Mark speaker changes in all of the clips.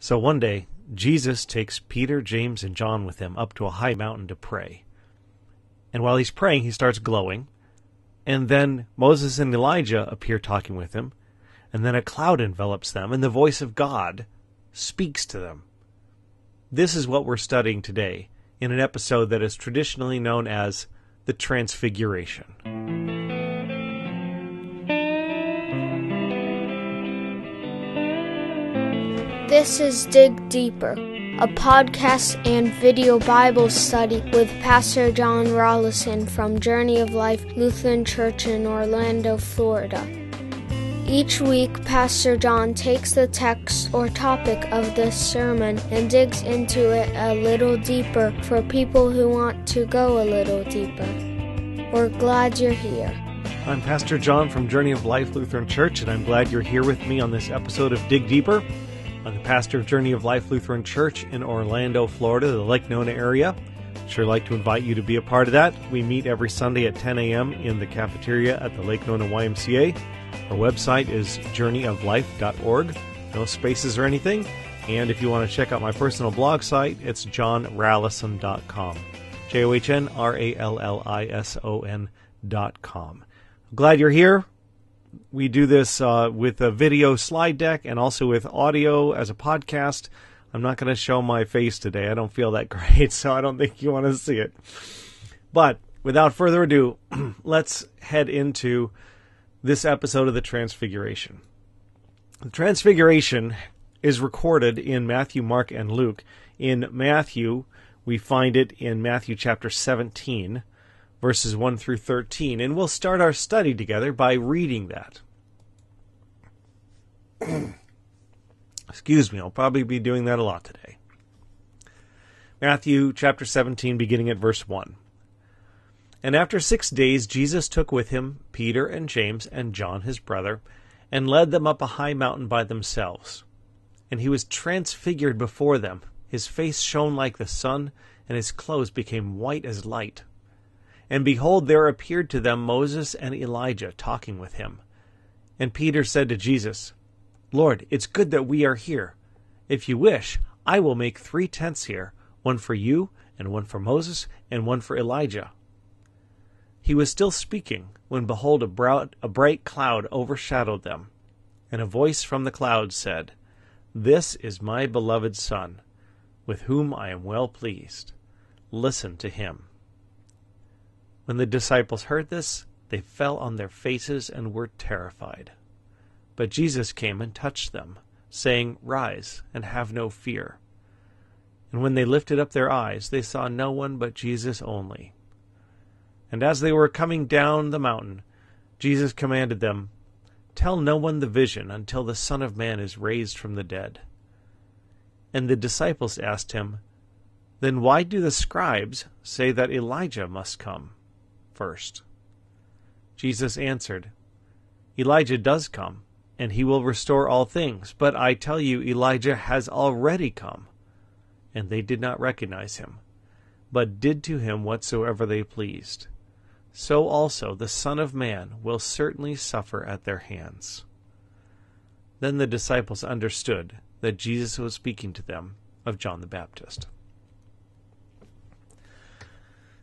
Speaker 1: So one day, Jesus takes Peter, James, and John with him up to a high mountain to pray. And while he's praying, he starts glowing. And then Moses and Elijah appear talking with him. And then a cloud envelops them, and the voice of God speaks to them. This is what we're studying today in an episode that is traditionally known as the Transfiguration.
Speaker 2: This is Dig Deeper, a podcast and video Bible study with Pastor John Rallison from Journey of Life Lutheran Church in Orlando, Florida. Each week, Pastor John takes the text or topic of the sermon and digs into it a little deeper for people who want to go a little deeper. We're glad you're here.
Speaker 1: I'm Pastor John from Journey of Life Lutheran Church, and I'm glad you're here with me on this episode of Dig Deeper. I'm the pastor of Journey of Life Lutheran Church in Orlando, Florida, the Lake Nona area. I'd sure like to invite you to be a part of that. We meet every Sunday at 10 a.m. in the cafeteria at the Lake Nona YMCA. Our website is journeyoflife.org. No spaces or anything. And if you want to check out my personal blog site, it's johnrallison.com. JohnRallison.com. I'm glad you're here. We do this with a video slide deck and also with audio as a podcast. I'm not going to show my face today. I don't feel that great, so I don't think you want to see it. But without further ado, let's head into this episode of the Transfiguration. The Transfiguration is recorded in Matthew, Mark, and Luke. In Matthew, we find it in Matthew chapter 17, verses 1 through 13, and we'll start our study together by reading that. Excuse me, I'll probably be doing that a lot today. Matthew chapter 17, beginning at verse 1. And after 6 days Jesus took with him Peter and James and John his brother, and led them up a high mountain by themselves. And he was transfigured before them. His face shone like the sun, and his clothes became white as light. And behold, there appeared to them Moses and Elijah talking with him. And Peter said to Jesus, Lord, it's good that we are here. If you wish, I will make 3 tents here, one for you, and one for Moses, and one for Elijah. He was still speaking, when behold, a bright cloud overshadowed them. And a voice from the cloud said, This is my beloved Son, with whom I am well pleased. Listen to him. When the disciples heard this, they fell on their faces and were terrified. But Jesus came and touched them, saying, Rise, and have no fear. And when they lifted up their eyes, they saw no one but Jesus only. And as they were coming down the mountain, Jesus commanded them, Tell no one the vision until the Son of Man is raised from the dead. And the disciples asked him, Then why do the scribes say that Elijah must come first? Jesus answered, Elijah does come, and he will restore all things. But I tell you, Elijah has already come. And they did not recognize him, but did to him whatsoever they pleased. So also the Son of Man will certainly suffer at their hands. Then the disciples understood that Jesus was speaking to them of John the Baptist.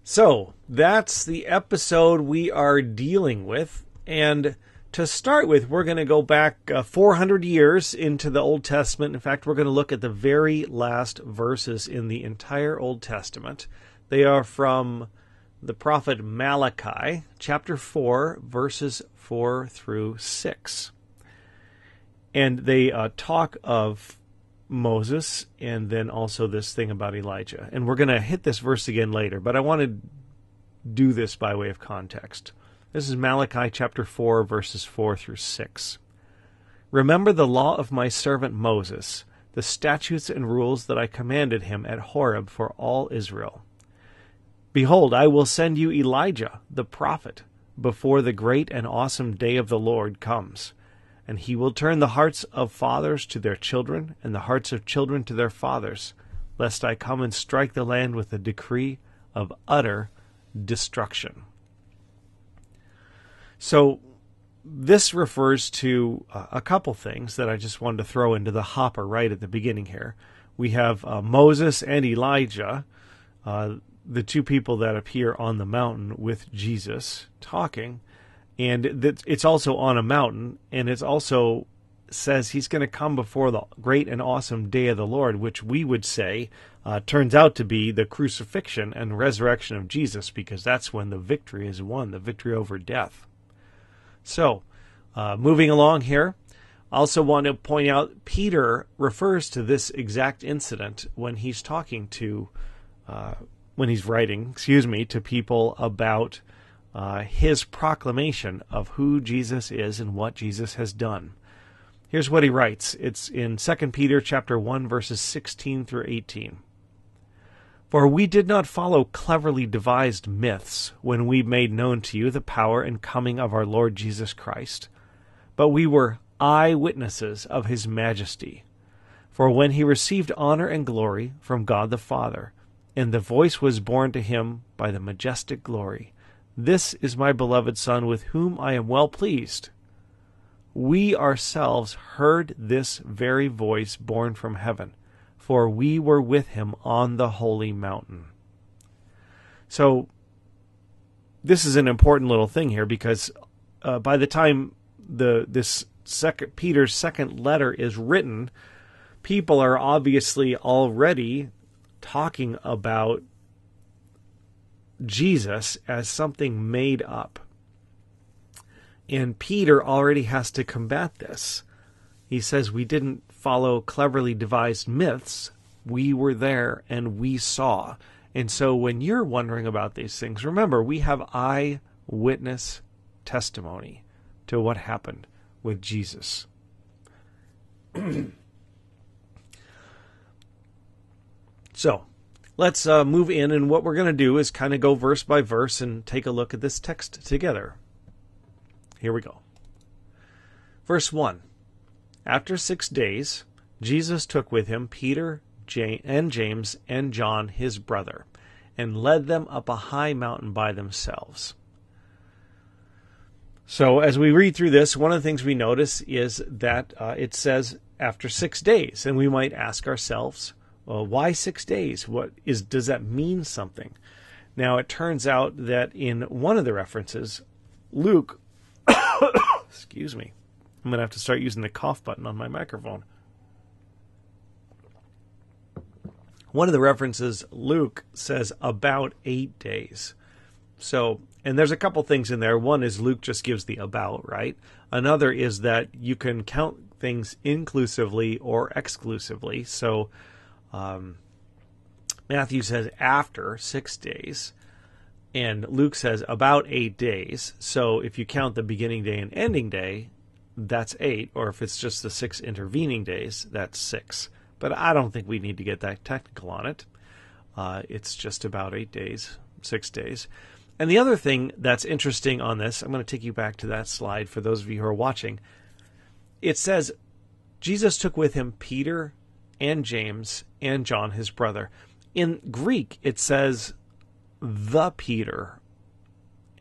Speaker 1: So, that's the episode we are dealing with. And to start with, we're going to go back 400 years into the Old Testament. In fact, we're going to look at the very last verses in the entire Old Testament. They are from the prophet Malachi, chapter 4, verses 4 through 6. And they talk of Moses, and then also this thing about Elijah. And we're going to hit this verse again later, but I want to do this by way of context. This is Malachi chapter 4, verses 4 through 6. Remember the law of my servant Moses, the statutes and rules that I commanded him at Horeb for all Israel. Behold, I will send you Elijah, the prophet, before the great and awesome day of the Lord comes. And he will turn the hearts of fathers to their children, and the hearts of children to their fathers, lest I come and strike the land with a decree of utter destruction. So, this refers to a couple things that I just wanted to throw into the hopper right at the beginning here. We have Moses and Elijah, the two people that appear on the mountain with Jesus talking, and it's also on a mountain, and it also says he's going to come before the great and awesome day of the Lord, which we would say turns out to be the crucifixion and resurrection of Jesus, because that's when the victory is won, the victory over death. So, moving along here, I also want to point out Peter refers to this exact incident when he's talking to, when he's writing, to people about his proclamation of who Jesus is and what Jesus has done. Here's what he writes. It's in 2 Peter chapter 1, verses 16 through 18. For we did not follow cleverly devised myths when we made known to you the power and coming of our Lord Jesus Christ, but we were eyewitnesses of his majesty. For when he received honor and glory from God the Father, and the voice was borne to him by the majestic glory, "This is my beloved Son, with whom I am well pleased," we ourselves heard this very voice borne from heaven, for we were with him on the holy mountain. So this is an important little thing here, because by the time Peter's second letter is written, people are obviously already talking about Jesus as something made up. And Peter already has to combat this. He says, we didn't follow cleverly devised myths. We were there and we saw. And so when you're wondering about these things, remember, we have eyewitness testimony to what happened with Jesus. So, let's move in, and what we're going to do is kind of go verse by verse and take a look at this text together. Here we go. Verse 1. After 6 days, Jesus took with him Peter and James and John his brother, and led them up a high mountain by themselves. So as we read through this, one of the things we notice is that it says after 6 days, and we might ask ourselves, well, why 6 days? Does that mean something? Now it turns out that in one of the references, Luke excuse me. I'm going to have to start using the cough button on my microphone. One of the references, Luke says about 8 days. So, and there's a couple things in there. One is Luke just gives the about, right? Another is that you can count things inclusively or exclusively. So, Matthew says after 6 days. And Luke says about 8 days. So if you count the beginning day and ending day, that's 8. Or if it's just the 6 intervening days, that's 6. But I don't think we need to get that technical on it. It's just about 8 days, 6 days. And the other thing that's interesting on this, I'm going to take you back to that slide for those of you who are watching. It says, Jesus took with him Peter and James and John his brother. In Greek, it says the Peter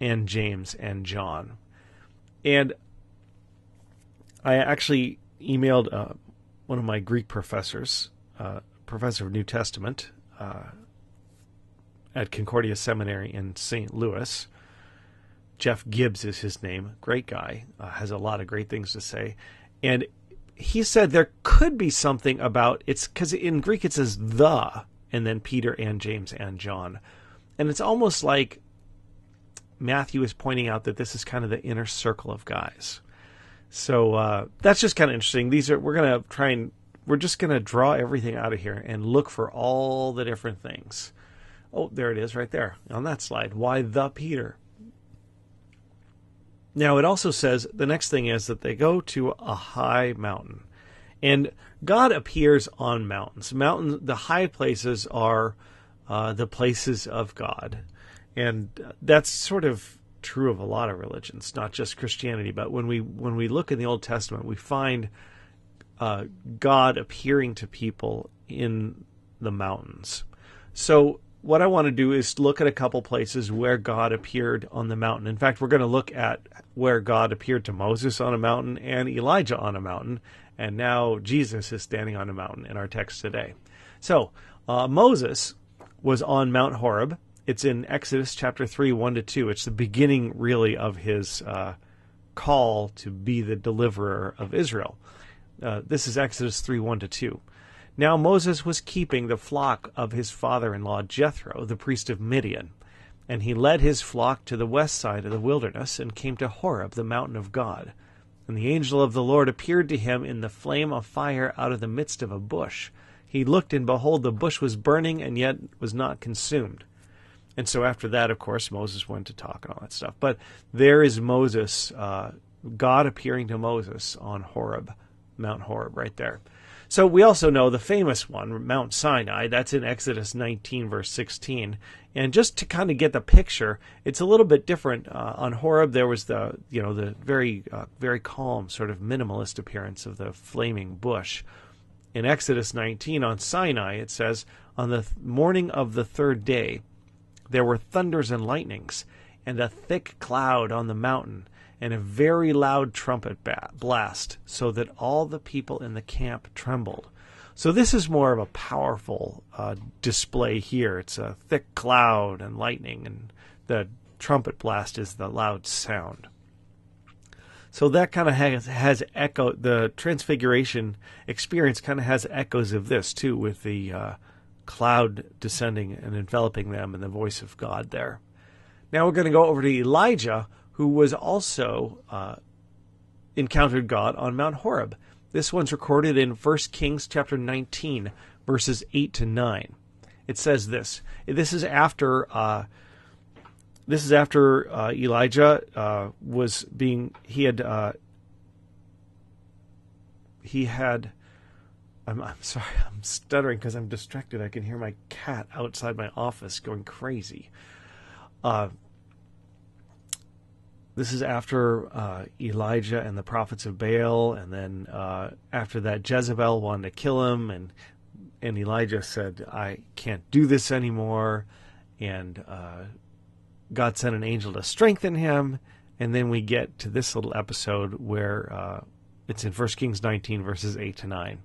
Speaker 1: and James and John. And I actually emailed one of my Greek professors, professor of New Testament at Concordia Seminary in St. Louis. Jeff Gibbs is his name. Great guy. Has a lot of great things to say. And he said there could be something about, it's because in Greek it says the, and then Peter and James and John. And it's almost like Matthew is pointing out that this is kind of the inner circle of guys. So that's just kind of interesting. We're just going to draw everything out of here and look for all the different things. Oh, there it is right there on that slide. Why the Peter? Now it also says the next thing is that they go to a high mountain. And God appears on mountains. The high places are the places of God. And that's sort of true of a lot of religions, not just Christianity. But when we look in the Old Testament, we find God appearing to people in the mountains. So what I want to do is look at a couple places where God appeared on the mountain. In fact, we're going to look at where God appeared to Moses on a mountain and Elijah on a mountain, and now Jesus is standing on a mountain in our text today. So, Moses was on Mount Horeb. It's in Exodus chapter 3, 1-2. It's the beginning, really, of his call to be the deliverer of Israel. This is Exodus 3, 1-2. Now Moses was keeping the flock of his father-in-law Jethro, the priest of Midian, and he led his flock to the west side of the wilderness and came to Horeb, the mountain of God. And the angel of the Lord appeared to him in the flame of fire out of the midst of a bush. He looked, and behold, the bush was burning, and yet was not consumed. And so after that, of course, Moses went to talk and all that stuff. But there is Moses, God appearing to Moses on Horeb, Mount Horeb, right there. So we also know the famous one, Mount Sinai. That's in Exodus 19, verse 16. And just to kind of get the picture, it's a little bit different. On Horeb, there was the very calm, sort of minimalist appearance of the flaming bush. In Exodus 19, on Sinai, it says, on the morning of the third day, there were thunders and lightnings, and a thick cloud on the mountain, and a very loud trumpet blast, so that all the people in the camp trembled. So this is more of a powerful display here. It's a thick cloud and lightning, and the trumpet blast is the loud sound. So that kind of has echo. The Transfiguration experience kind of has echoes of this too, with the cloud descending and enveloping them, and the voice of God there. Now we're going to go over to Elijah, who was also encountered God on Mount Horeb. This one's recorded in 1 Kings chapter 19, verses 8-9. It says this. This is after Elijah was being. I'm sorry, I'm stuttering because I'm distracted. I can hear my cat outside my office going crazy. This is after Elijah and the prophets of Baal, and then after that Jezebel wanted to kill him, and Elijah said, I can't do this anymore, and God sent an angel to strengthen him, and then we get to this little episode where it's in 1 Kings 19, verses 8-9.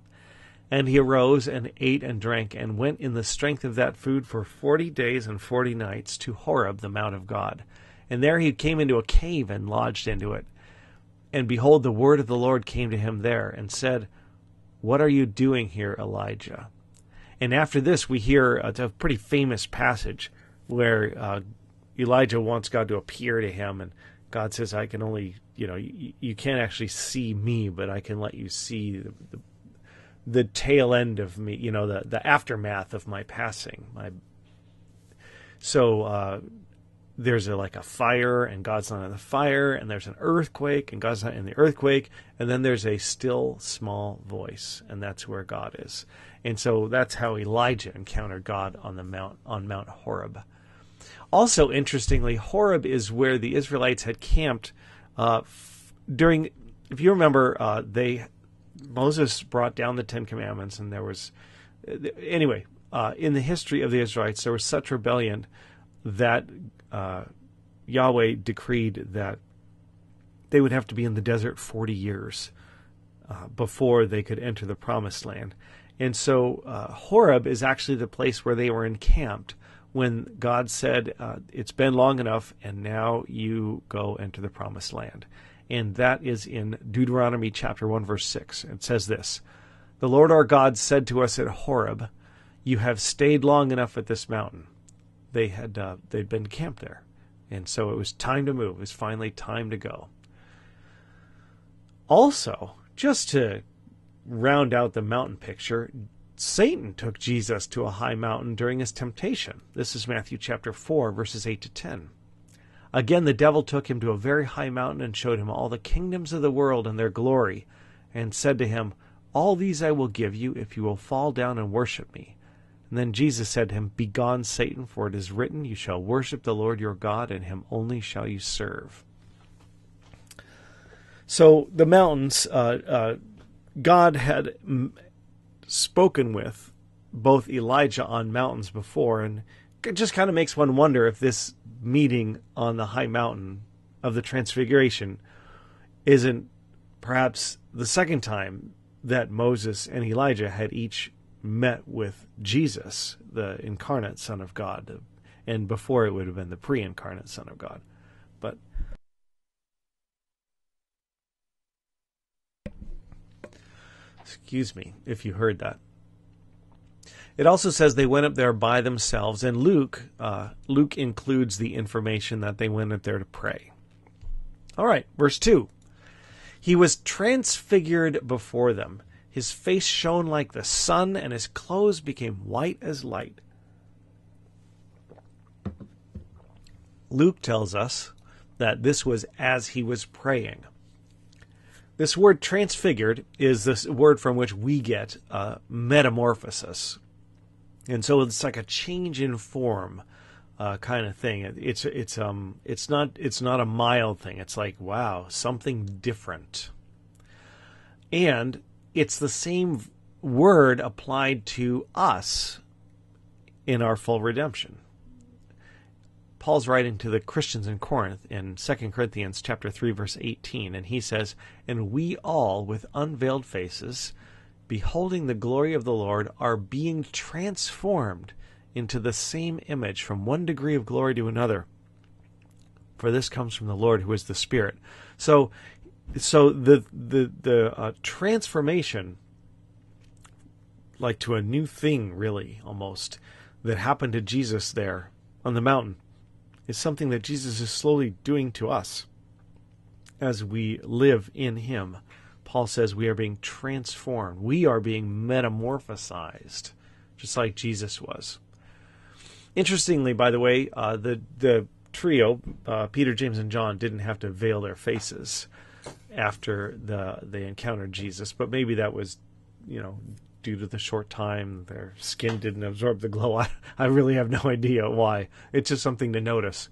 Speaker 1: And he arose and ate and drank and went in the strength of that food for 40 days and 40 nights to Horeb, the mount of God. And there he came into a cave and lodged into it. And behold, the word of the Lord came to him there and said, What are you doing here, Elijah? And after this, we hear a pretty famous passage where Elijah wants God to appear to him. And God says, I can only, you can't actually see me, but I can let you see the tail end of me, the aftermath of my passing. There's a fire, and God's not in the fire, and there's an earthquake, and God's not in the earthquake, and then there's a still small voice, and that's where God is. And so that's how Elijah encountered God on Mount Horeb. Also, interestingly, Horeb is where the Israelites had camped during. If you remember, Moses brought down the Ten Commandments, and there was anyway in the history of the Israelites there was such rebellion that Yahweh decreed that they would have to be in the desert 40 years before they could enter the Promised Land. And so Horeb is actually the place where they were encamped when God said, it's been long enough, and now you go enter the Promised Land. And that is in Deuteronomy chapter 1, verse 6. It says this, The Lord our God said to us at Horeb, You have stayed long enough at this mountain. They'd been camped there. And so it was time to move. It was finally time to go. Also, just to round out the mountain picture, Satan took Jesus to a high mountain during his temptation. This is Matthew chapter 4, verses 8-10. Again, the devil took him to a very high mountain and showed him all the kingdoms of the world and their glory, and said to him, All these I will give you if you will fall down and worship me. And then Jesus said to him, Begone, Satan, for it is written, You shall worship the Lord your God, and him only shall you serve. So the mountains, God had spoken with both Elijah on mountains before, and it just kind of makes one wonder if this meeting on the high mountain of the Transfiguration isn't perhaps the second time that Moses and Elijah had each met with Jesus, the incarnate Son of God, and before it would have been the pre-incarnate Son of God. But excuse me if you heard that. It also says they went up there by themselves, and Luke includes the information that they went up there to pray. All right, verse 2. He was transfigured before them. His face shone like the sun, and his clothes became white as light. Luke tells us that this was as he was praying. This word transfigured is this word from which we get metamorphosis. And so it's like a change in form kind of thing. It's not a mild thing. It's like, wow, something different. And it's the same word applied to us in our full redemption. Paul's writing to the Christians in Corinth in 2 Corinthians chapter 3, verse 18, and he says, "And we all, with unveiled faces, beholding the glory of the Lord, are being transformed into the same image from one degree of glory to another. For this comes from the Lord, who is the Spirit." So the transformation, like to a new thing, really, almost, that happened to Jesus there on the mountain, is something that Jesus is slowly doing to us as we live in him. Paul says we are being transformed. We are being metamorphosized, just like Jesus was. Interestingly, by the way, the trio, Peter, James, and John, didn't have to veil their faces after they encountered Jesus, but maybe that was, due to the short time, their skin didn't absorb the glow. I really have no idea why. It's just something to notice.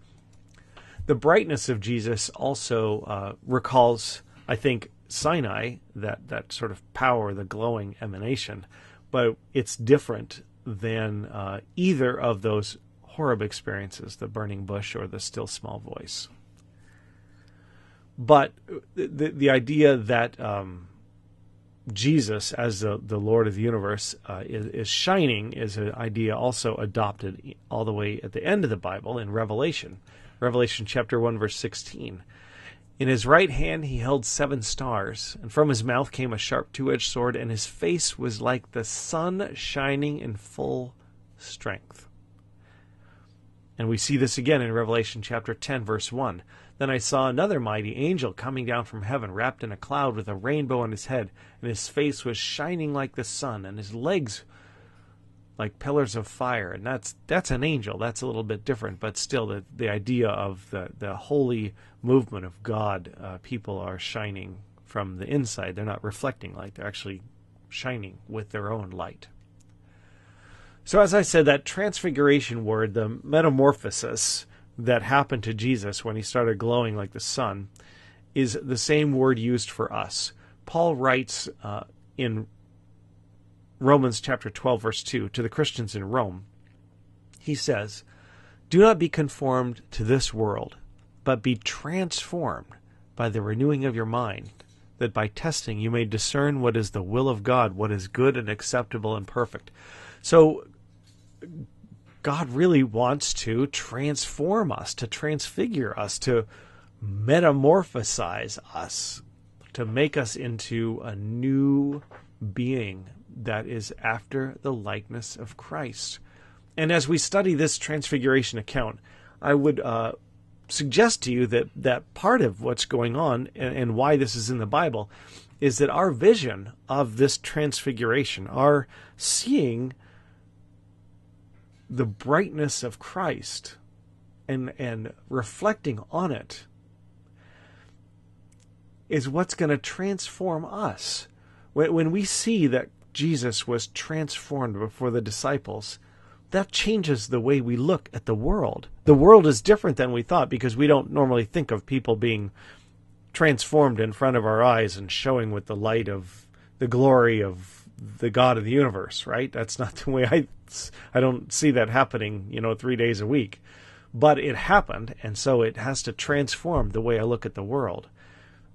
Speaker 1: The brightness of Jesus also recalls, I think, Sinai, that sort of power, the glowing emanation, but it's different than either of those Horeb experiences, the burning bush or the still small voice. But the idea that Jesus, as the Lord of the universe, is shining is an idea also adopted all the way at the end of the Bible in Revelation chapter 1, verse 16. "In his right hand he held 7 stars, and from his mouth came a sharp two-edged sword, and his face was like the sun shining in full strength." And we see this again in Revelation chapter 10, verse 1. "Then I saw another mighty angel coming down from heaven, wrapped in a cloud with a rainbow on his head, and his face was shining like the sun, and his legs like pillars of fire." And that's an angel. That's a little bit different, but still the idea of the holy movement of God. People are shining from the inside. They're not reflecting light. They're actually shining with their own light. So as I said, that transfiguration word, the metamorphosis that happened to Jesus when he started glowing like the sun, is the same word used for us. Paul writes in Romans chapter 12, verse 2, to the Christians in Rome. He says, "Do not be conformed to this world, but be transformed by the renewing of your mind, that by testing you may discern what is the will of God, what is good and acceptable and perfect." So God really wants to transform us, to transfigure us, to metamorphosize us, to make us into a new being that is after the likeness of Christ. And as we study this transfiguration account, I would suggest to you that part of what's going on and why this is in the Bible is that our vision of this transfiguration, our seeing the brightness of Christ and reflecting on it, is what's going to transform us. When we see that Jesus was transformed before the disciples, that changes the way we look at the world. The world is different than we thought because we don't normally think of people being transformed in front of our eyes and showing with the light of the glory of the God of the universe, right? That's not the way I don't see that happening, 3 days a week. But it happened, and so it has to transform the way I look at the world.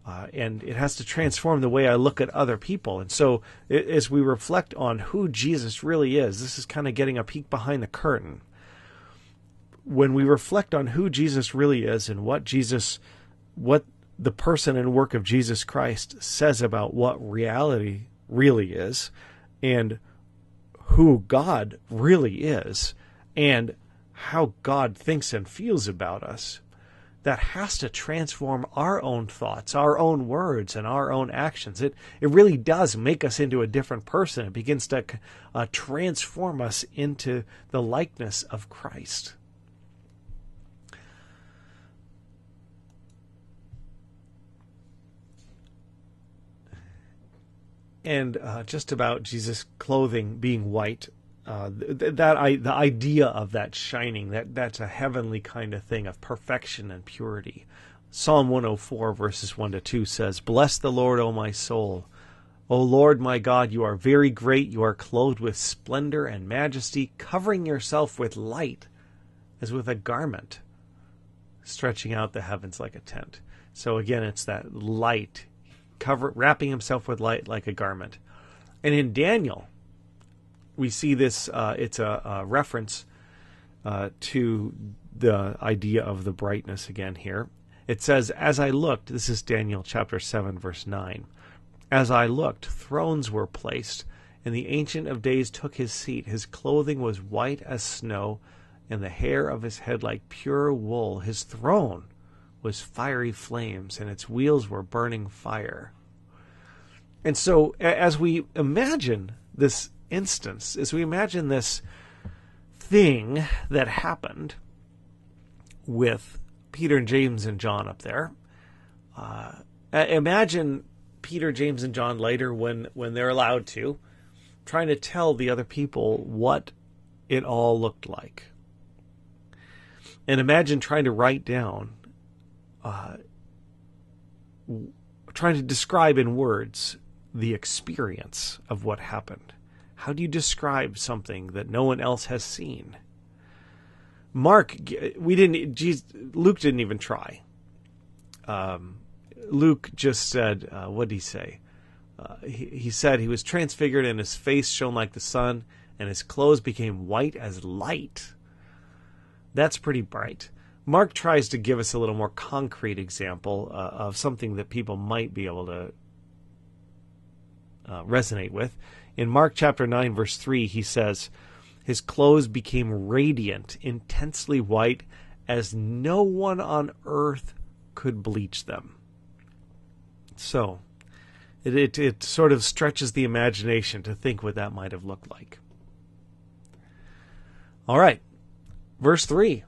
Speaker 1: And it has to transform the way I look at other people. And so as we reflect on who Jesus really is, this is kind of getting a peek behind the curtain. When we reflect on who Jesus really is and what the person and work of Jesus Christ says about what reality really is, and who God really is, and how God thinks and feels about us, that has to transform our own thoughts, our own words, and our own actions. It really does make us into a different person. It begins to transform us into the likeness of Christ. And just about Jesus' clothing being white, the idea of that shining, that's a heavenly kind of thing of perfection and purity. Psalm 104 verses 1 to 2 says, "Bless the Lord, O my soul. O Lord my God, you are very great. You are clothed with splendor and majesty, covering yourself with light as with a garment, stretching out the heavens like a tent." So again, it's that light, wrapping himself with light like a garment. And in Daniel, we see this, it's a reference to the idea of the brightness again here. It says, "As I looked," this is Daniel chapter 7, verse 9, "As I looked, thrones were placed, and the Ancient of Days took his seat. His clothing was white as snow, and the hair of his head like pure wool. His throne was fiery flames, and its wheels were burning fire." And so as we imagine this instance, as we imagine this thing that happened with Peter and James and John up there, imagine Peter, James, and John later when they're allowed to, trying to tell the other people what it all looked like. And imagine trying to write down, trying to describe in words the experience of what happened. How do you describe something that no one else has seen? Luke didn't even try. Luke just said, what did he say? He said he was transfigured and his face shone like the sun and his clothes became white as light. That's pretty bright. Mark tries to give us a little more concrete example of something that people might be able to resonate with. In Mark chapter 9, verse 3, he says, "His clothes became radiant, intensely white, as no one on earth could bleach them." So, it sort of stretches the imagination to think what that might have looked like. All right, verse 3.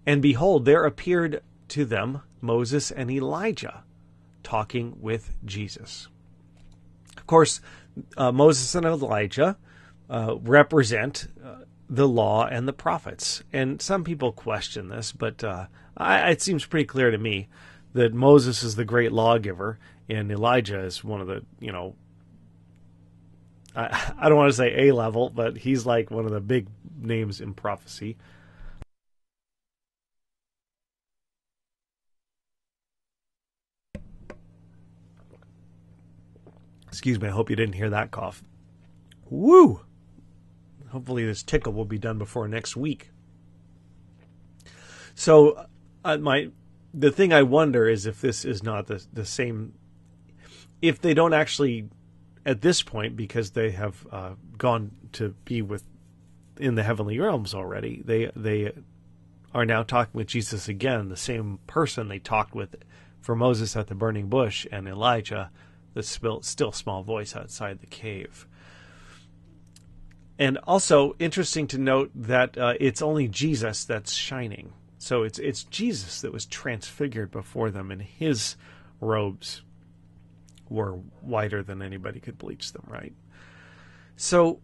Speaker 1: "And behold, there appeared to them Moses and Elijah, talking with Jesus." Of course, Moses and Elijah represent the law and the prophets. And some people question this, but it seems pretty clear to me that Moses is the great lawgiver and Elijah is one of the, I don't want to say A-level, but he's like one of the big names in prophecy. Excuse me, I hope you didn't hear that cough. Woo! Hopefully this tickle will be done before next week. So the thing I wonder is if this is not the same, if they don't actually, at this point, because they have gone to be in the heavenly realms already, they are now talking with Jesus again, the same person they talked with for Moses at the burning bush and Elijah, the still small voice outside the cave. And also interesting to note that it's only Jesus that's shining. So it's Jesus that was transfigured before them, and his robes were whiter than anybody could bleach them, right? So,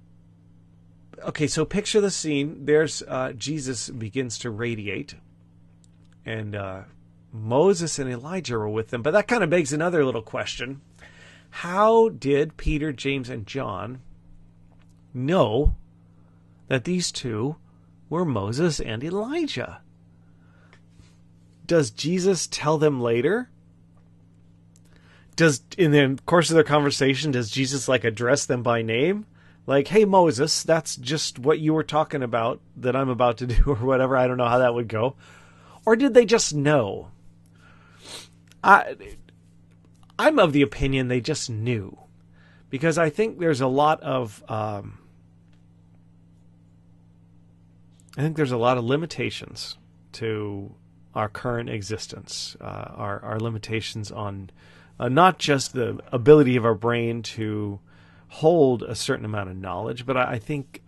Speaker 1: okay, so picture the scene. There's Jesus begins to radiate, and Moses and Elijah are with them. But that kind of begs another little question. How did Peter, James, and John know that these two were Moses and Elijah? Does Jesus tell them later? In the course of their conversation, does Jesus address them by name? Like, hey, Moses, that's just what you were talking about that I'm about to do or whatever. I don't know how that would go. Or did they just know? I'm of the opinion they just knew. Because I think there's a lot of limitations to our current existence. Our limitations on not just the ability of our brain to hold a certain amount of knowledge, but I think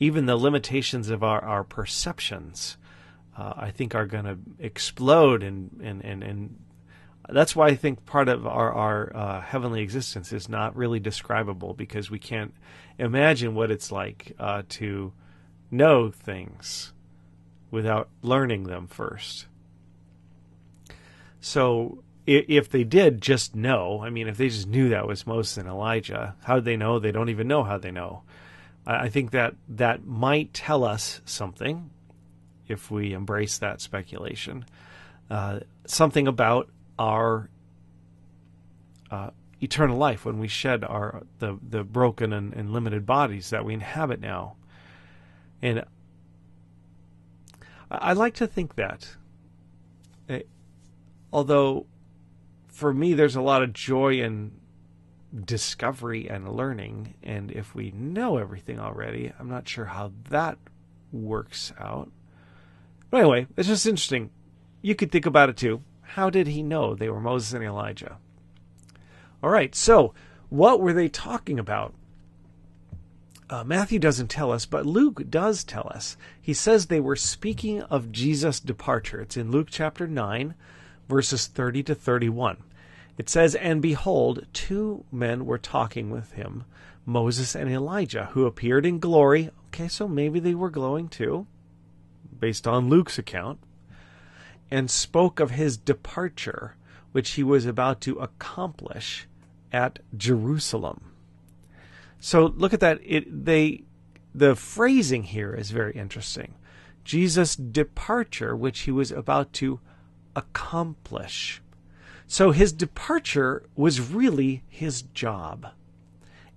Speaker 1: even the limitations of our perceptions, I think are going to explode, and that's why I think part of our heavenly existence is not really describable, because we can't imagine what it's like to know things without learning them first. So if they did just know, if they just knew that was Moses and Elijah, how did they know? They don't even know how they know. I think that might tell us something, if we embrace that speculation, something about our eternal life when we shed the broken and limited bodies that we inhabit now. And I like to think that, although for me there's a lot of joy in discovery and learning, and if we know everything already, I'm not sure how that works out. But anyway, it's just interesting. You could think about it too. How did he know they were Moses and Elijah? All right, so what were they talking about? Matthew doesn't tell us, but Luke does tell us. He says they were speaking of Jesus' departure. It's in Luke chapter 9, verses 30 to 31. It says, "And behold, two men were talking with him, Moses and Elijah, who appeared in glory." Okay, so maybe they were glowing too, based on Luke's account. "And spoke of his departure, which he was about to accomplish at Jerusalem." So look at that. The phrasing here is very interesting. Jesus' departure, which he was about to accomplish. So his departure was really his job.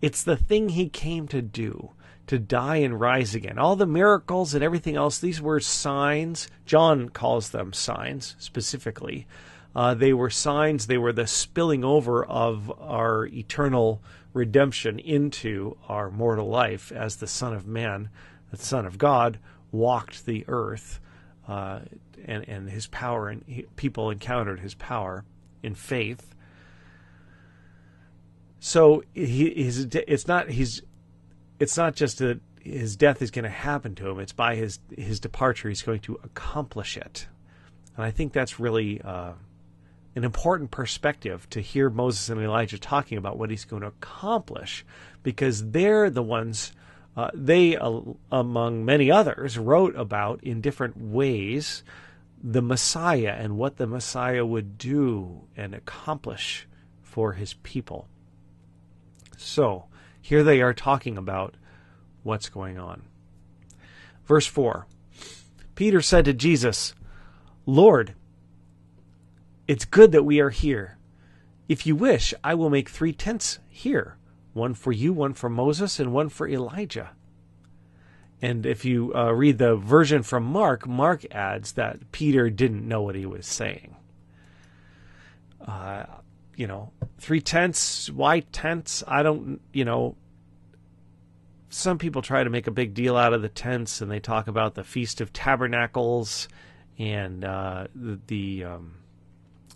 Speaker 1: It's the thing he came to do, to die and rise again. All the miracles and everything else, these were signs. John calls them signs specifically. They were signs. They were the spilling over of our eternal redemption into our mortal life as the Son of Man, the Son of God, walked the earth, and his power, and people encountered his power in faith. So it's not just that his death is going to happen to him. It's by his departure he's going to accomplish it. And I think that's really an important perspective, to hear Moses and Elijah talking about what he's going to accomplish, because they're the ones, they, among many others, wrote about in different ways the Messiah and what the Messiah would do and accomplish for his people. So here they are talking about what's going on. Verse 4, "Peter said to Jesus, 'Lord, it's good that we are here. If you wish, I will make 3 tents here, one for you, one for Moses, and one for Elijah.'" And if you read the version from Mark adds that Peter didn't know what he was saying. 3 tents, why tents? I don't, some people try to make a big deal out of the tents, and they talk about the Feast of Tabernacles and the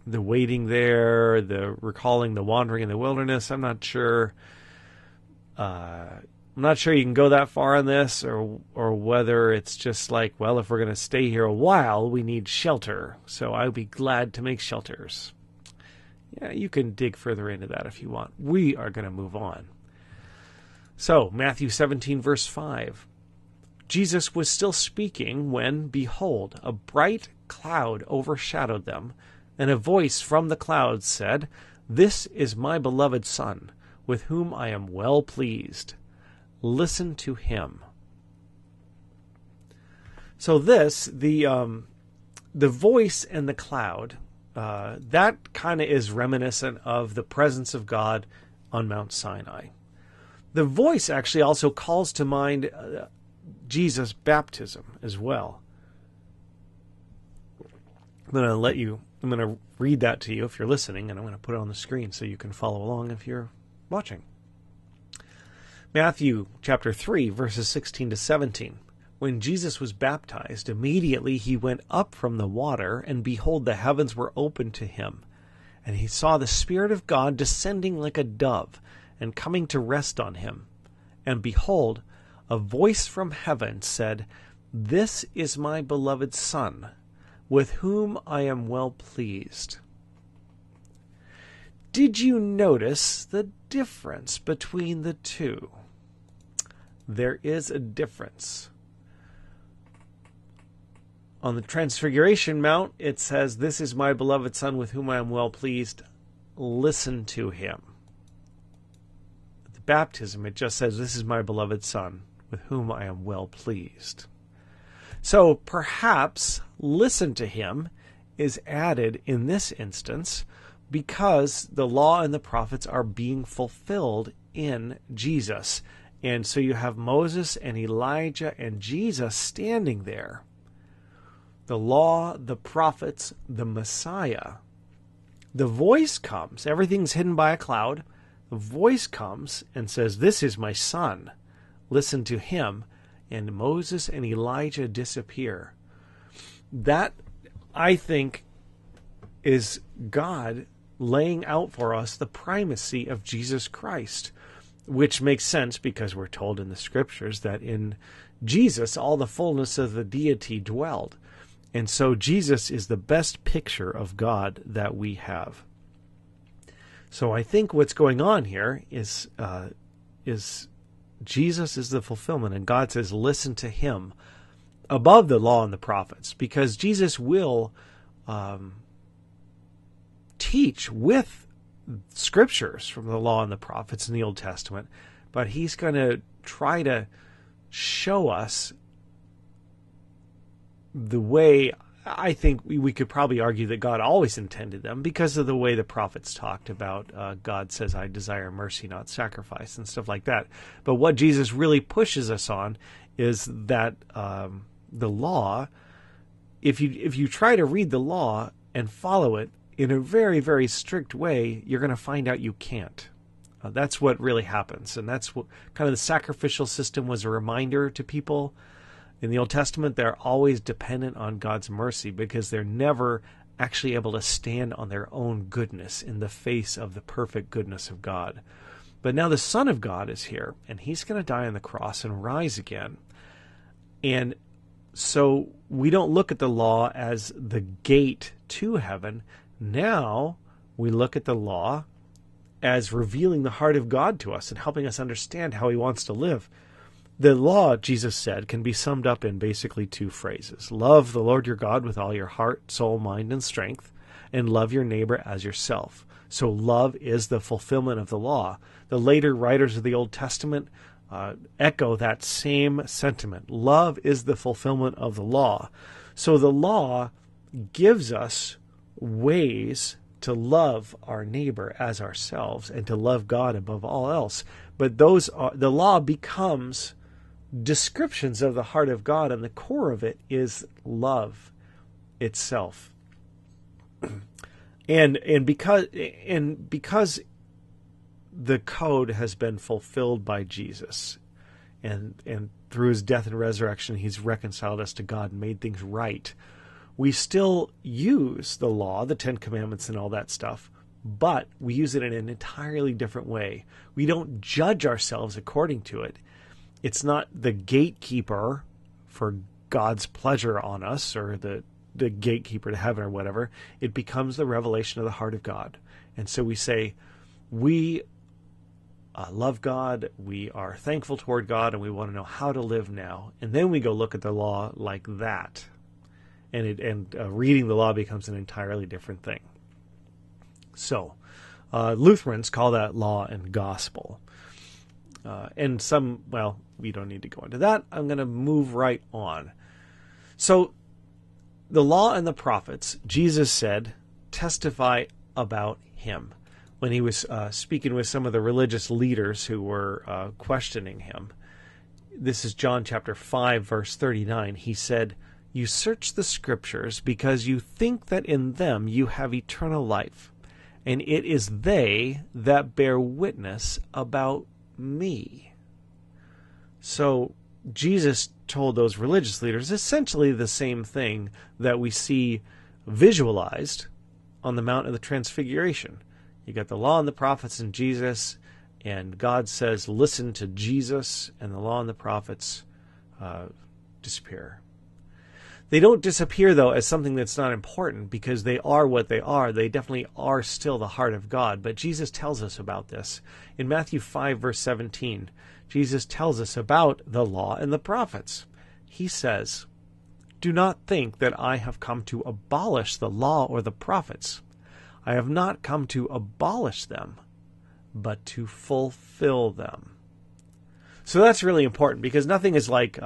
Speaker 1: waiting there, the recalling the wandering in the wilderness. I'm not sure you can go that far on this, or whether it's just like, well, if we're going to stay here a while, we need shelter. So I would be glad to make shelters. Yeah, you can dig further into that if you want. We are going to move on. So, Matthew 17, verse 5. "Jesus was still speaking when, behold, a bright cloud overshadowed them, and a voice from the cloud said, 'This is my beloved Son, with whom I am well pleased. Listen to him. So this, the voice and the cloud, that kind of is reminiscent of the presence of God on Mount Sinai. The voice actually also calls to mind Jesus' baptism as well. I'm going to read that to you if you're listening, and I'm going to put it on the screen so you can follow along if you're watching. Matthew chapter 3, verses 16 to 17. When Jesus was baptized, immediately he went up from the water, and behold, the heavens were opened to him. And he saw the Spirit of God descending like a dove, and coming to rest on him. And behold, a voice from heaven said, "This is my beloved Son, with whom I am well pleased." Did you notice the difference between the two? There is a difference. On the Transfiguration Mount, it says, "This is my beloved Son with whom I am well pleased. Listen to him." At the baptism, it just says, "This is my beloved Son with whom I am well pleased." So perhaps "listen to him" is added in this instance because the law and the prophets are being fulfilled in Jesus. And so you have Moses and Elijah and Jesus standing there. The law, the prophets, the Messiah. The voice comes. Everything's hidden by a cloud. The voice comes and says, "This is my Son. Listen to him." And Moses and Elijah disappear. That, I think, is God laying out for us the primacy of Jesus Christ, which makes sense because we're told in the Scriptures that in Jesus all the fullness of the deity dwelled. And so Jesus is the best picture of God that we have. So I think what's going on here is Jesus is the fulfillment, and God says, "Listen to him," above the law and the prophets, because Jesus will teach with scriptures from the law and the prophets in the Old Testament, but he's going to try to show us the way. I think we could probably argue that God always intended them because of the way the prophets talked about God says, "I desire mercy, not sacrifice," and stuff like that. But what Jesus really pushes us on is that the law, if you try to read the law and follow it in a very, very strict way, you're going to find out you can't. That's what really happens. And that's what kind of the sacrificial system was a reminder to people. In the Old Testament, they're always dependent on God's mercy because they're never actually able to stand on their own goodness in the face of the perfect goodness of God. But now the Son of God is here, and he's going to die on the cross and rise again. And so we don't look at the law as the gate to heaven. Now we look at the law as revealing the heart of God to us and helping us understand how he wants to live. The law, Jesus said, can be summed up in basically two phrases. Love the Lord your God with all your heart, soul, mind, and strength, and love your neighbor as yourself. So love is the fulfillment of the law. The later writers of the Old Testament echo that same sentiment. Love is the fulfillment of the law. So the law gives us ways to love our neighbor as ourselves and to love God above all else. But the law becomes descriptions of the heart of God, and the core of it is love itself. And because the code has been fulfilled by Jesus, and through his death and resurrection, he's reconciled us to God and made things right. We still use the law, the Ten Commandments and all that stuff, but we use it in an entirely different way. We don't judge ourselves according to it. It's not the gatekeeper for God's pleasure on us or the gatekeeper to heaven or whatever. It becomes the revelation of the heart of God. And so we say, we love God, we are thankful toward God, and we want to know how to live now. And then we go look at the law like that. And reading the law becomes an entirely different thing. So, Lutherans call that law and gospel. And some, well, we don't need to go into that. I'm going to move right on. So the law and the prophets, Jesus said, testify about him. When he was speaking with some of the religious leaders who were questioning him. This is John chapter 5, verse 39. He said, "You search the scriptures because you think that in them you have eternal life, and it is they that bear witness about me." So Jesus told those religious leaders essentially the same thing that we see visualized on the Mount of the Transfiguration. You got the law and the prophets and Jesus, and God says, listen to Jesus, and the law and the prophets disappear. They don't disappear, though, as something that's not important, because they are what they are. They definitely are still the heart of God. But Jesus tells us about this. In Matthew 5, verse 17, Jesus tells us about the law and the prophets. He says, "Do not think that I have come to abolish the law or the prophets. I have not come to abolish them, but to fulfill them." So that's really important, because nothing is like,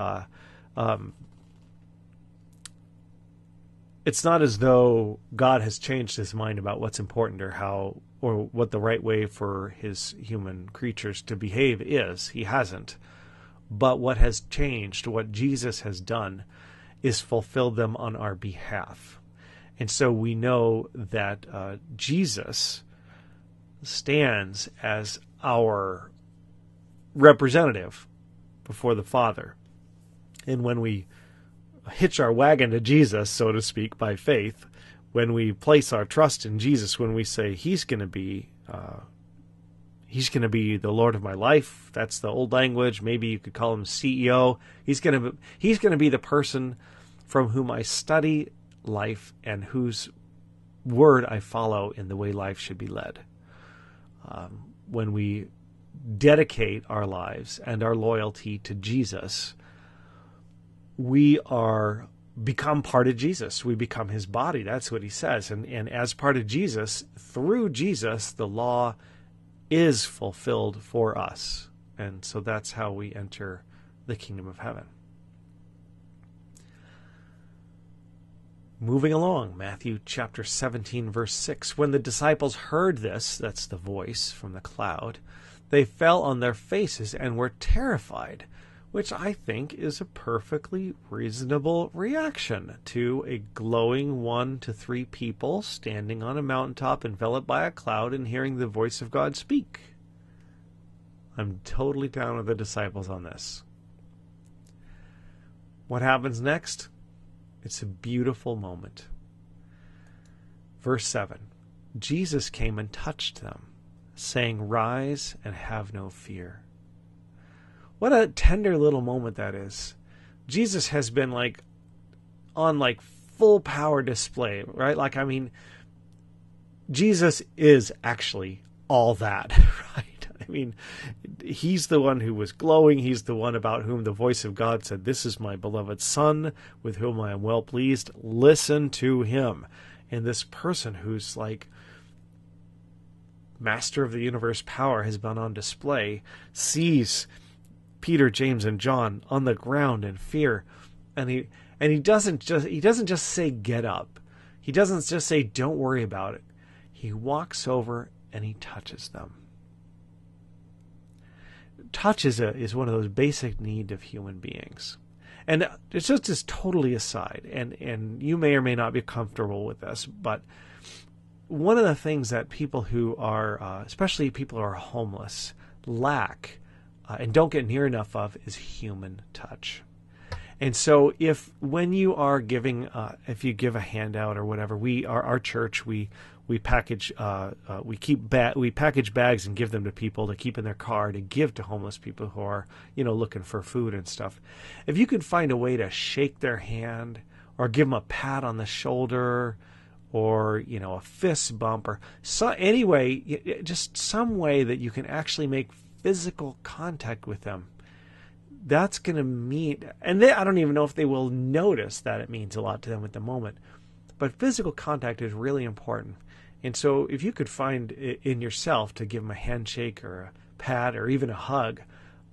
Speaker 1: it's not as though God has changed his mind about what's important or what the right way for his human creatures to behave is. He hasn't. But what has changed, what Jesus has done, is fulfilled them on our behalf. And so we know that Jesus stands as our representative before the Father. And when we hitch our wagon to Jesus, so to speak, by faith, when we place our trust in Jesus, when we say he's going to be the Lord of my life, that's the old language. Maybe you could call him CEO. He's going to be the person from whom I study life and whose word I follow in the way life should be led. When we dedicate our lives and our loyalty to Jesus, we become part of Jesus. We become his body. That's what he says. And as part of Jesus, through Jesus, the law is fulfilled for us. And so that's how we enter the kingdom of heaven. Moving along, Matthew chapter 17, verse 6. When the disciples heard this, that's the voice from the cloud, they fell on their faces and were terrified, which I think is a perfectly reasonable reaction to a glowing 1 to 3 people standing on a mountaintop enveloped by a cloud and hearing the voice of God speak. I'm totally down with the disciples on this. What happens next? It's a beautiful moment. Verse 7, Jesus came and touched them, saying, "Rise and have no fear." What a tender little moment that is. Jesus has been on full power display, right? Jesus is actually all that, right? I mean, he's the one who was glowing. He's the one about whom the voice of God said, "This is my beloved Son, with whom I am well pleased. Listen to him." And this person who's master of the universe power has been on display, sees Peter, James, and John on the ground in fear, and he doesn't just say, "Get up." He doesn't just say, "Don't worry about it." He walks over and he touches them. Touch is one of those basic needs of human beings. And it's just totally aside, and you may or may not be comfortable with this, but one of the things that people who are, especially people who are homeless, lack and don't get near enough of is human touch. And so when you are giving, if you give a handout or whatever, our church, we package bags and give them to people to keep in their car to give to homeless people who are, looking for food and stuff. If you could find a way to shake their hand or give them a pat on the shoulder or, a fist bump or anyway, just some way that you can actually make physical contact with them, that's going to mean, and I don't even know if they will notice that it means a lot to them at the moment, but physical contact is really important. And so if you could find in yourself to give them a handshake or a pat or even a hug,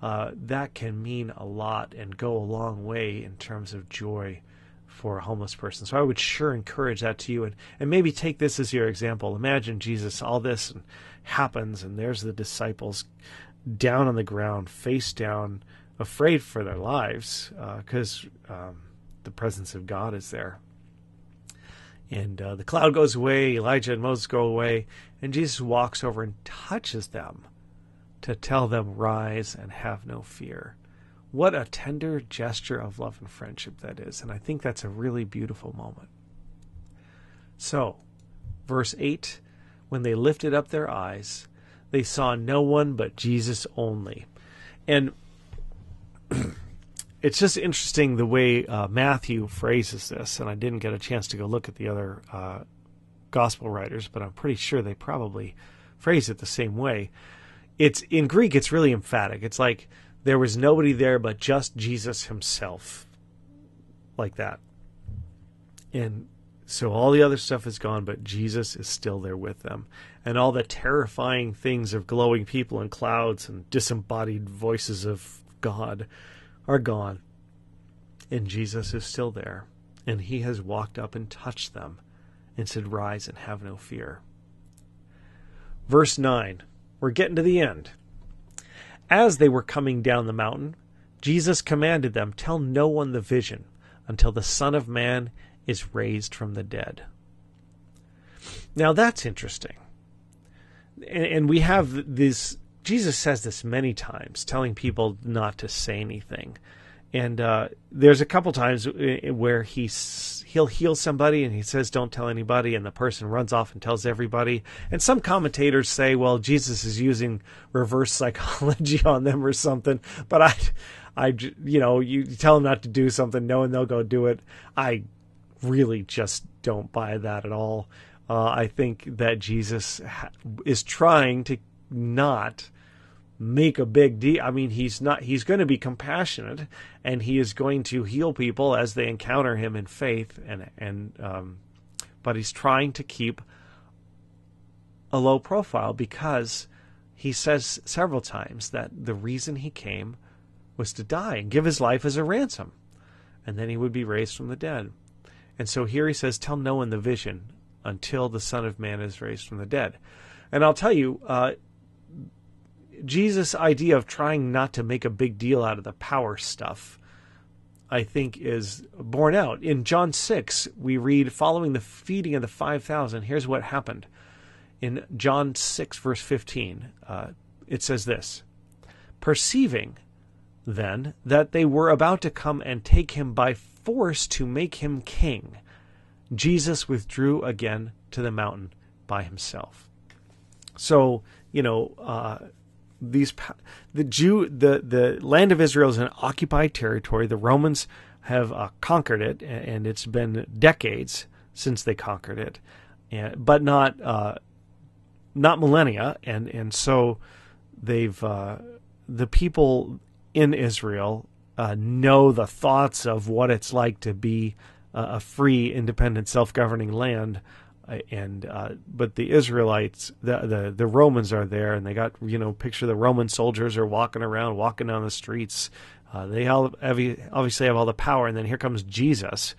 Speaker 1: that can mean a lot and go a long way in terms of joy for a homeless person. So I would sure encourage that to you, and maybe take this as your example. Imagine Jesus, all this happens, and there's the disciples down on the ground, face down, afraid for their lives, because the presence of God is there. And the cloud goes away, Elijah and Moses go away, and Jesus walks over and touches them to tell them, rise and have no fear. What a tender gesture of love and friendship that is. And I think that's a really beautiful moment. So, verse 8, when they lifted up their eyes, they saw no one but Jesus only. And it's just interesting the way Matthew phrases this, and I didn't get a chance to go look at the other gospel writers, but I'm pretty sure they probably phrase it the same way. It's in Greek, it's really emphatic. It's like there was nobody there but just Jesus himself, like that. And so all the other stuff is gone, but Jesus is still there with them. And all the terrifying things of glowing people in clouds and disembodied voices of God are gone. And Jesus is still there. And he has walked up and touched them and said, rise and have no fear. Verse 9, we're getting to the end. As they were coming down the mountain, Jesus commanded them, tell no one the vision until the Son of Man is raised from the dead. Now that's interesting. And we have this, Jesus says this many times, telling people not to say anything. And there's a couple times where he'll heal somebody and he says, don't tell anybody, and the person runs off and tells everybody. And some commentators say, well, Jesus is using reverse psychology on them or something. But you tell them not to do something knowing they'll go do it. I really just don't buy that at all. I think that Jesus is trying to not make a big deal. I mean, he's going to be compassionate, and he is going to heal people as they encounter him in faith, but he's trying to keep a low profile, because he says several times that the reason he came was to die and give his life as a ransom, and then he would be raised from the dead. And so here he says, tell no one the vision until the Son of Man is raised from the dead. And I'll tell you, Jesus' idea of trying not to make a big deal out of the power stuff, I think, is borne out. In John 6, we read, following the feeding of the 5,000, here's what happened. In John 6, verse 15, it says this, perceiving, then, that they were about to come and take him by force to make him king, Jesus withdrew again to the mountain by himself. So, the land of Israel is an occupied territory. The Romans have conquered it, and it's been decades since they conquered it, but not millennia. And so they've the people in Israel know the thoughts of what it's like to be a free, independent, self-governing land. But the Israelites, the Romans are there, and they got, picture the Roman soldiers are walking down the streets. They obviously have all the power, and then here comes Jesus,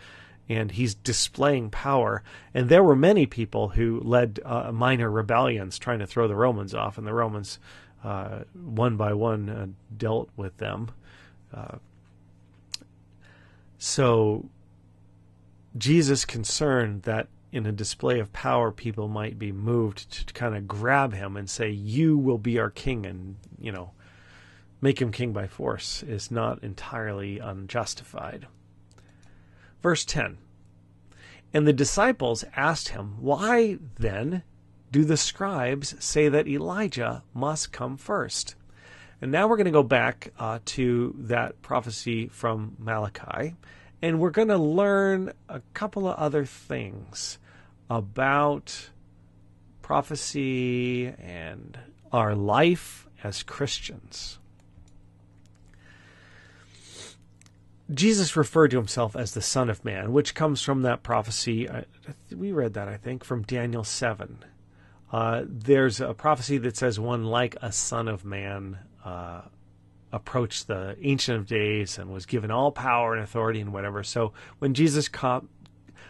Speaker 1: and he's displaying power. And there were many people who led minor rebellions trying to throw the Romans off, and the Romans, one by one, dealt with them. So Jesus concerned that in a display of power, people might be moved to kind of grab him and say, you will be our king, and, make him king by force, is not entirely unjustified. Verse 10, and the disciples asked him, why then do the scribes say that Elijah must come first? And now we're going to go back to that prophecy from Malachi, and we're going to learn a couple of other things about prophecy and our life as Christians. Jesus referred to himself as the Son of Man, which comes from that prophecy. We read that, I think, from Daniel 7. There's a prophecy that says one like a son of man approached the Ancient of Days and was given all power and authority and whatever. So when Jesus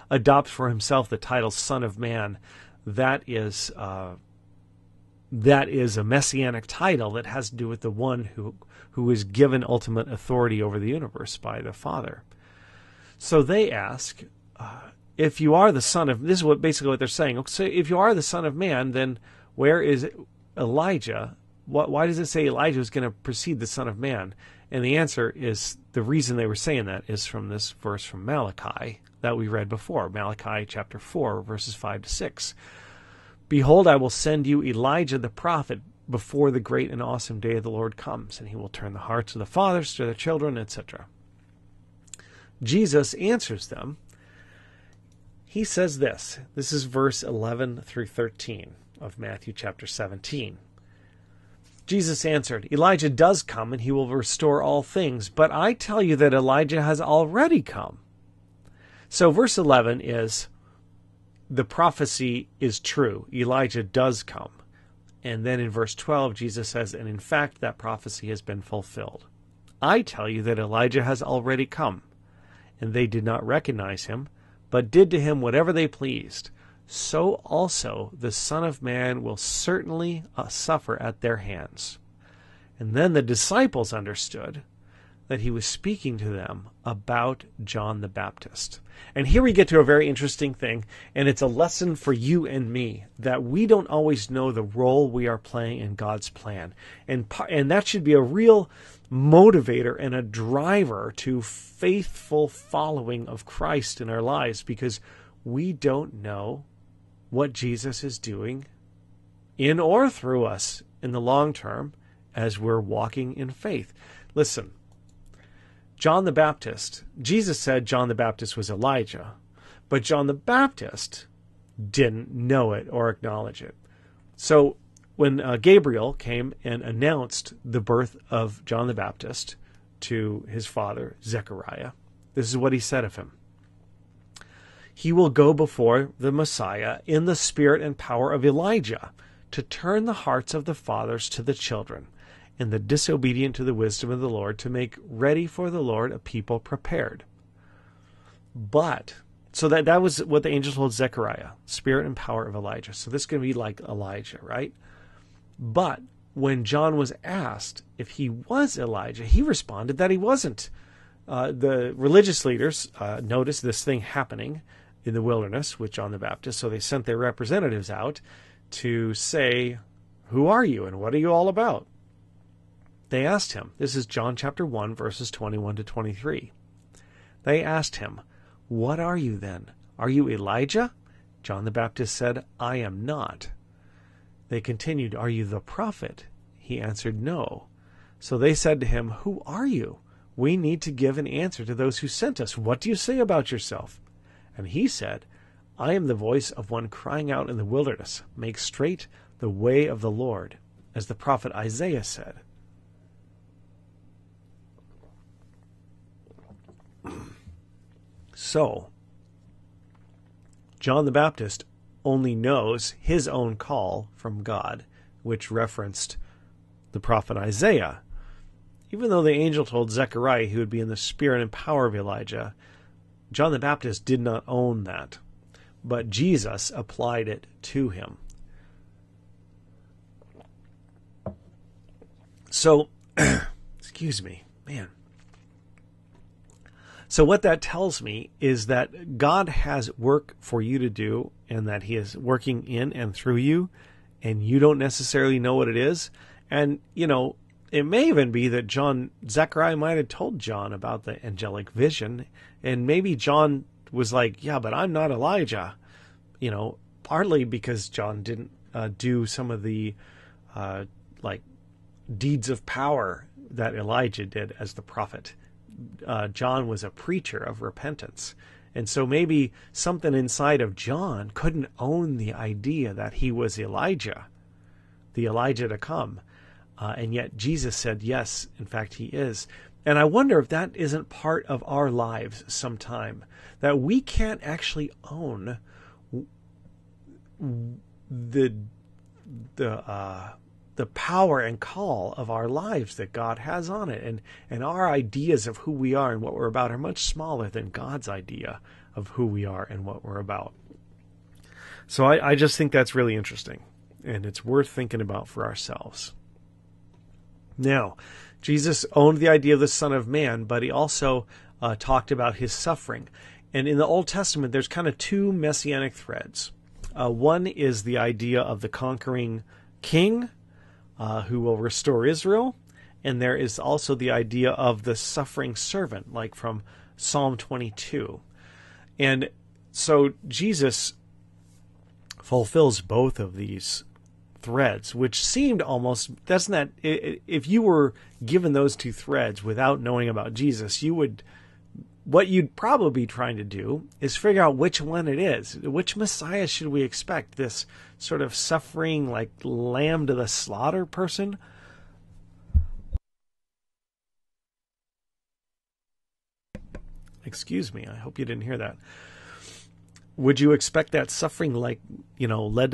Speaker 1: adopts for himself the title Son of Man, that is a messianic title that has to do with the one who is given ultimate authority over the universe by the Father. So they ask, if you are the Son of... This is basically what they're saying. So if you are the Son of Man, then where is Elijah? Why does it say Elijah is going to precede the Son of Man? And the answer is, the reason they were saying that is from this verse from Malachi that we read before. Malachi chapter 4, verses 5 to 6. Behold, I will send you Elijah the prophet before the great and awesome day of the Lord comes, and he will turn the hearts of the fathers to their children, etc. Jesus answers them. He says this. This is verse 11 through 13 of Matthew chapter 17. Jesus answered, Elijah does come, and he will restore all things, but I tell you that Elijah has already come. So verse 11 is, the prophecy is true. Elijah does come. And then in verse 12, Jesus says, and in fact, that prophecy has been fulfilled. I tell you that Elijah has already come, and they did not recognize him, but did to him whatever they pleased. So also the Son of Man will certainly suffer at their hands. And then the disciples understood that he was speaking to them about John the Baptist. And here we get to a very interesting thing, and it's a lesson for you and me, that we don't always know the role we are playing in God's plan. And that should be a real motivator and a driver to faithful following of Christ in our lives, because we don't know what Jesus is doing in or through us in the long term as we're walking in faith. Listen, John the Baptist, Jesus said John the Baptist was Elijah, but John the Baptist didn't know it or acknowledge it. So when Gabriel came and announced the birth of John the Baptist to his father, Zechariah, this is what he said of him. He will go before the Messiah in the spirit and power of Elijah to turn the hearts of the fathers to the children and the disobedient to the wisdom of the Lord, to make ready for the Lord a people prepared. But, so that was what the angel told Zechariah, spirit and power of Elijah. So this is going to be like Elijah, right? But when John was asked if he was Elijah, he responded that he wasn't. The religious leaders noticed this thing happening in the wilderness with John the Baptist, so they sent their representatives out to say, who are you and what are you all about? They asked him, this is John chapter 1, verses 21 to 23. They asked him, what are you then? Are you Elijah? John the Baptist said, I am not. They continued, are you the prophet? He answered, no. So they said to him, who are you? We need to give an answer to those who sent us. What do you say about yourself? And he said, I am the voice of one crying out in the wilderness, make straight the way of the Lord, as the prophet Isaiah said. So, John the Baptist only knows his own call from God, which referenced the prophet Isaiah. Even though the angel told Zechariah he would be in the spirit and power of Elijah, John the Baptist did not own that, but Jesus applied it to him. So, excuse me, man. So what that tells me is that God has work for you to do, and that he is working in and through you, and you don't necessarily know what it is. And, you know, it may even be that Zechariah might have told John about the angelic vision, and maybe John was like, yeah, but I'm not Elijah, you know, partly because John didn't do some of the deeds of power that Elijah did as the prophet. John was a preacher of repentance. And so maybe something inside of John couldn't own the idea that he was Elijah, the Elijah to come. And yet Jesus said, yes, in fact, he is. And I wonder if that isn't part of our lives sometime, that we can't actually own the power and call of our lives that God has on it. And our ideas of who we are and what we're about are much smaller than God's idea of who we are and what we're about. So I just think that's really interesting, and it's worth thinking about for ourselves. Now, Jesus owned the idea of the Son of Man, but he also talked about his suffering. And in the Old Testament, there's kind of two messianic threads. One is the idea of the conquering king who will restore Israel. And there is also the idea of the suffering servant, like from Psalm 22. And so Jesus fulfills both of these threads, which seemed almost, doesn't that, if you were given those two threads without knowing about Jesus, what you'd probably be trying to do is figure out which one it is. Which Messiah should we expect? This sort of suffering, like lamb to the slaughter person? Excuse me, I hope you didn't hear that. Would you expect that suffering like, led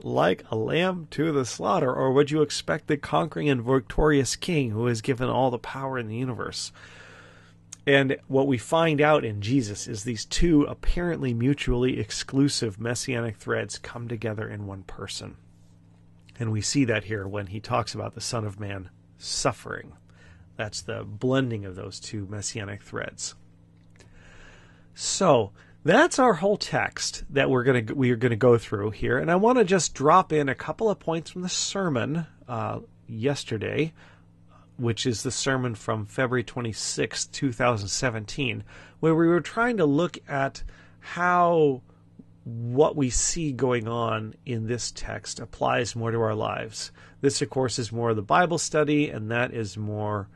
Speaker 1: like a lamb to the slaughter, or would you expect the conquering and victorious king who is given all the power in the universe? And what we find out in Jesus is these two apparently mutually exclusive messianic threads come together in one person. And we see that here when he talks about the Son of Man suffering. That's the blending of those two messianic threads. So that's our whole text that we are going to go through here, and I want to just drop in a couple of points from the sermon yesterday, which is the sermon from February 26, 2017, where we were trying to look at how what we see going on in this text applies more to our lives. This, of course, is more of the Bible study, and that is more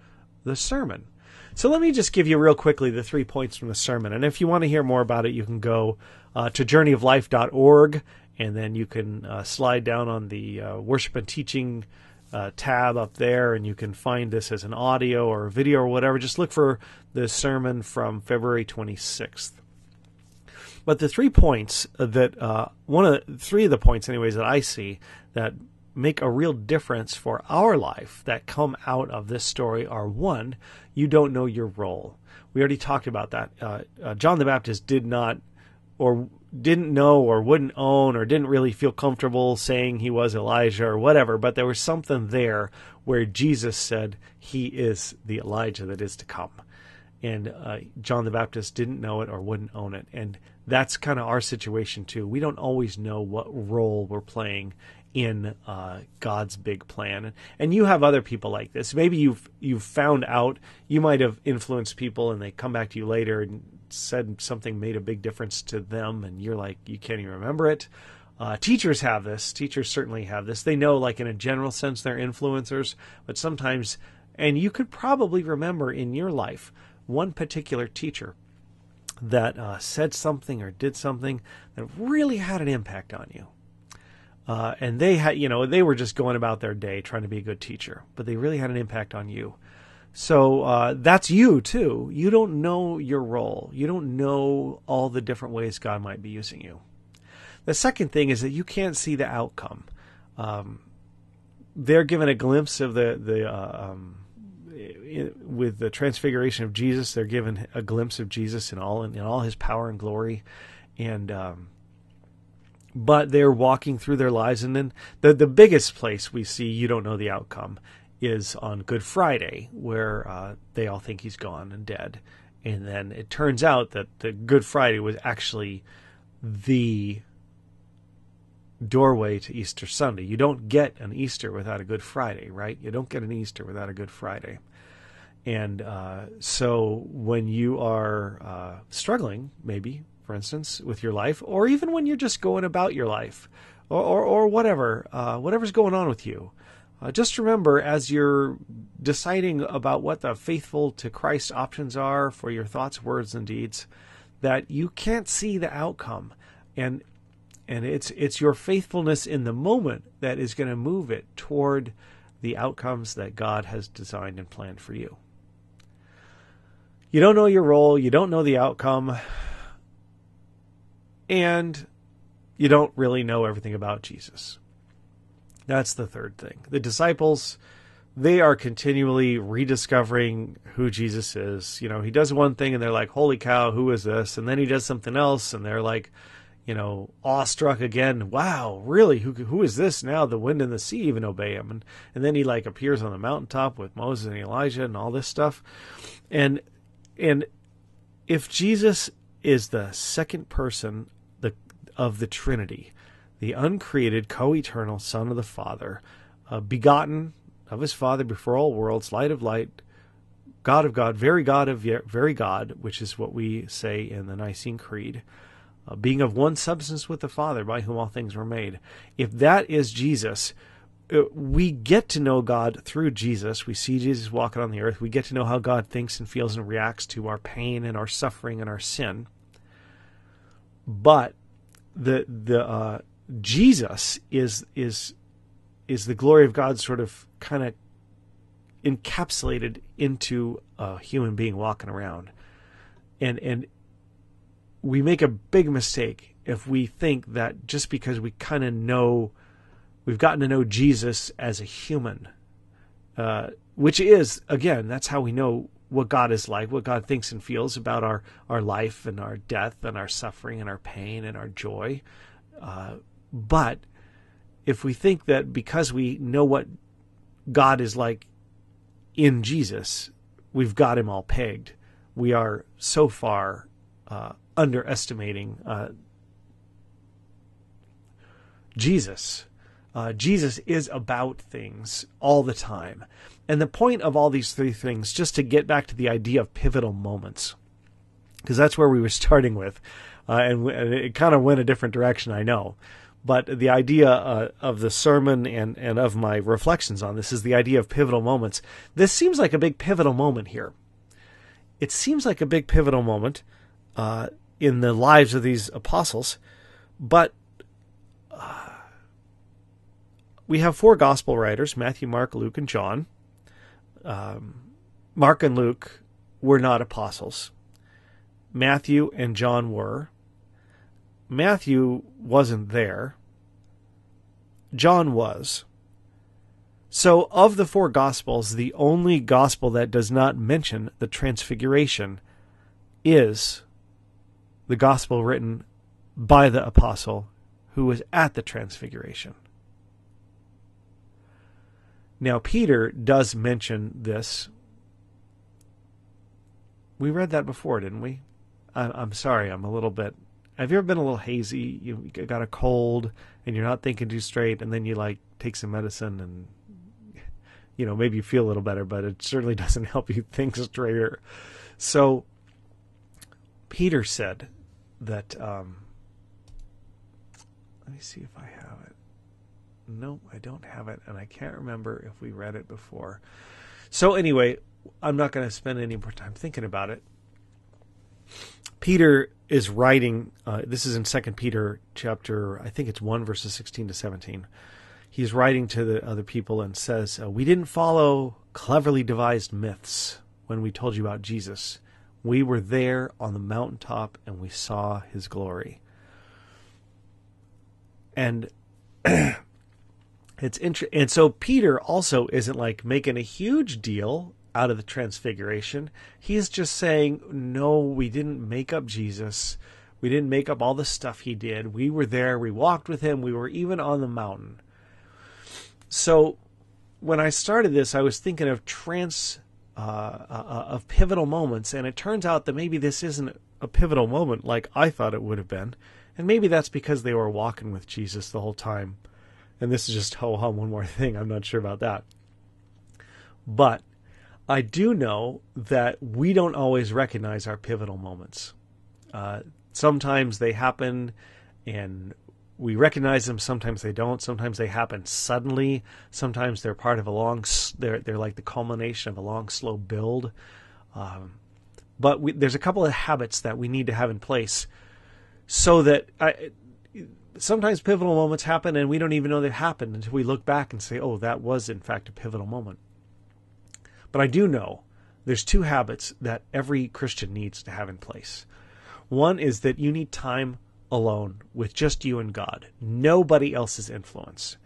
Speaker 1: the sermon. So let me just give you real quickly the 3 points from the sermon. And if you want to hear more about it, you can go to journeyoflife.org, and then you can slide down on the worship and teaching tab up there, and you can find this as an audio or a video or whatever. Just look for the sermon from February 26th. But the 3 points that, three of the points anyways that I see that make a real difference for our life that come out of this story are: one, you don't know your role. We already talked about that. John the Baptist didn't know or wouldn't own or didn't really feel comfortable saying he was Elijah or whatever, but there was something there where Jesus said he is the Elijah that is to come. And John the Baptist didn't know it or wouldn't own it. And that's kind of our situation too. We don't always know what role we're playing in God's big plan. And you have other people like this. Maybe you've found out, you might have influenced people and they come back to you later and said something made a big difference to them, and you're like, you can't even remember it. Teachers have this. Teachers certainly have this. They know, like, in a general sense, they're influencers, but sometimes, and you could probably remember in your life one particular teacher that said something or did something that really had an impact on you. And they had, they were just going about their day trying to be a good teacher, but they really had an impact on you. So that's you too. You don't know your role. You don't know all the different ways God might be using you. The second thing is that you can't see the outcome. They're given a glimpse of with the transfiguration of Jesus. They're given a glimpse of Jesus in all his power and glory, and but they're walking through their lives. And then the biggest place we see you don't know the outcome is on Good Friday, where they all think he's gone and dead. And then it turns out that the Good Friday was actually the doorway to Easter Sunday. You don't get an Easter without a Good Friday, right? You don't get an Easter without a Good Friday. And so when you are struggling, maybe, for instance, with your life, or even when you're just going about your life, or whatever, whatever's going on with you, just remember, as you're deciding about what the faithful to Christ options are for your thoughts, words, and deeds, that you can't see the outcome. And it's your faithfulness in the moment that is going to move it toward the outcomes that God has designed and planned for you. You don't know your role, you don't know the outcome, and you don't really know everything about Jesus. That's the third thing. The disciples, they are continually rediscovering who Jesus is. You know, he does one thing and they're like, holy cow, who is this? And then he does something else and they're like, you know, awestruck again. Wow, really? Who is this now? The wind and the sea even obey him. And then he like appears on the mountaintop with Moses and Elijah and all this stuff. And if Jesus is the second person of the Trinity, the uncreated, co-eternal Son of the Father, begotten of his Father before all worlds, light of light, God of God, very God of very God, which is what we say in the Nicene Creed, being of one substance with the Father, by whom all things were made. If that is Jesus, we get to know God through Jesus. We see Jesus walking on the earth. We get to know how God thinks and feels and reacts to our pain and our suffering and our sin. But the Jesus is the glory of God sort of kind of encapsulated into a human being walking around. And we make a big mistake if we think that just because we kind of know, we've gotten to know Jesus as a human, which is, again, that's how we know what God is like, what God thinks and feels about our life and our death and our suffering and our pain and our joy. But if we think that because we know what God is like in Jesus, we've got him all pegged, we are so far underestimating Jesus. Jesus is about things all the time. And the point of all these three things, just to get back to the idea of pivotal moments, because that's where we were starting with, and it kind of went a different direction, I know. But the idea of the sermon and of my reflections on this is the idea of pivotal moments. This seems like a big pivotal moment here. It seems like a big pivotal moment in the lives of these apostles, but we have four gospel writers, Matthew, Mark, Luke, and John. Mark and Luke were not apostles. Matthew and John were. Matthew wasn't there. John was. So of the four Gospels, the only Gospel that does not mention the Transfiguration is the Gospel written by the Apostle who was at the Transfiguration. Now, Peter does mention this. We read that before, didn't we? I'm sorry, I'm a little bit... Have you ever been a little hazy? You got a cold and you're not thinking too straight, and then you like take some medicine and, you know, maybe you feel a little better, but it certainly doesn't help you think straighter. So Peter said that, let me see if I have it. No, I don't have it, and I can't remember if we read it before. So anyway, I'm not going to spend any more time thinking about it. Peter is writing, this is in 2 Peter chapter, I think it's 1 verses 16 to 17. He's writing to the other people and says, we didn't follow cleverly devised myths when we told you about Jesus. We were there on the mountaintop and we saw his glory. And it's interesting. And so Peter also isn't like making a huge deal out of the Transfiguration. He's just saying, no, we didn't make up Jesus. We didn't make up all the stuff he did. We were there. We walked with him. We were even on the mountain. So when I started this, I was thinking of of pivotal moments, and it turns out that maybe this isn't a pivotal moment like I thought it would have been. And maybe that's because they were walking with Jesus the whole time. And this is just one more thing. I'm not sure about that. But I do know that we don't always recognize our pivotal moments. Sometimes they happen and we recognize them. Sometimes they don't. Sometimes they happen suddenly. Sometimes they're part of they're like the culmination of a long, slow build. But there's a couple of habits that we need to have in place so that sometimes pivotal moments happen and we don't even know they've happened until we look back and say, oh, that was in fact a pivotal moment. But I do know there's two habits that every Christian needs to have in place. One is that you need time alone with just you and God, nobody else's influence.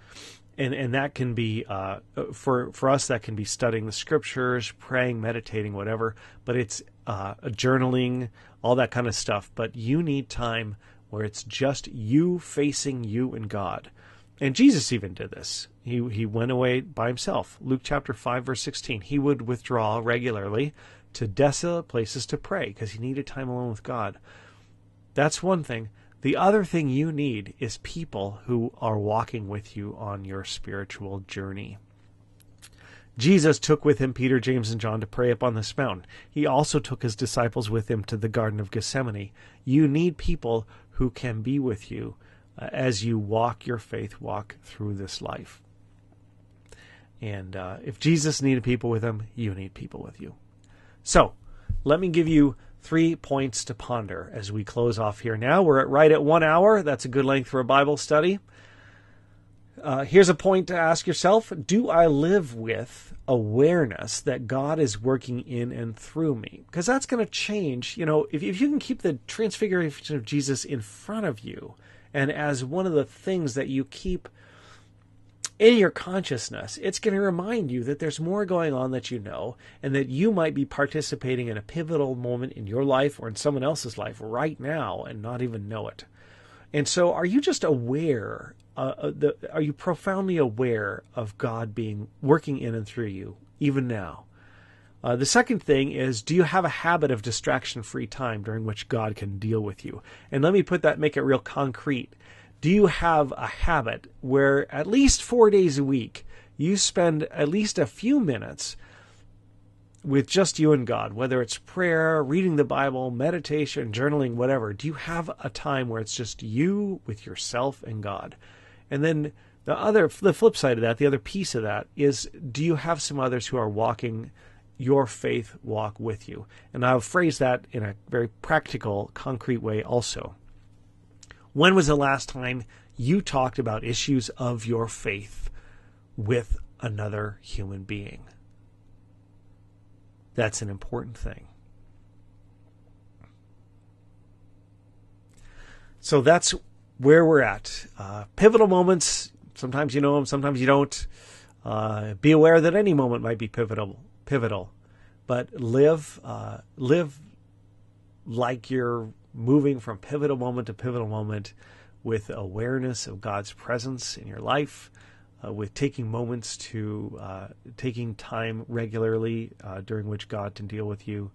Speaker 1: And that can be, for us, that can be studying the scriptures, praying, meditating, whatever. But it's journaling, all that kind of stuff. But you need time where it's just you facing you and God. And Jesus even did this. He went away by himself. Luke chapter 5, verse 16. He would withdraw regularly to desolate places to pray because he needed time alone with God. That's one thing. The other thing you need is people who are walking with you on your spiritual journey. Jesus took with him Peter, James, and John to pray up on this mountain. He also took his disciples with him to the Garden of Gethsemane. You need people who can be with you as you walk your faith, walk through this life. And if Jesus needed people with him, you need people with you. So, let me give you 3 points to ponder as we close off here. Now we're right at 1 hour. That's a good length for a Bible study. Here's a point to ask yourself. Do I live with awareness that God is working in and through me? Because that's going to change. You know, if you can keep the transfiguration of Jesus in front of you and as one of the things that you keep in your consciousness, it's going to remind you that there's more going on that you know, and that you might be participating in a pivotal moment in your life or in someone else's life right now and not even know it. And so are you just aware, are you profoundly aware of God working in and through you, even now? The second thing is, do you have a habit of distraction-free time during which God can deal with you? And let me make it real concrete. Do you have a habit where at least 4 days a week you spend at least a few minutes with just you and God, whether it's prayer, reading the Bible, meditation, journaling, whatever? Do you have a time where it's just you with yourself and God? And then the flip side of that, the other piece of that is, do you have some others who are walking your faith walk with you? And I'll phrase that in a very practical, concrete way also. When was the last time you talked about issues of your faith with another human being? That's an important thing. So that's where we're at. Pivotal moments, sometimes you know them, sometimes you don't. Be aware that any moment might be pivotal. But live like you're moving from pivotal moment to pivotal moment with awareness of God's presence in your life, with taking moments to taking time regularly during which God can deal with you,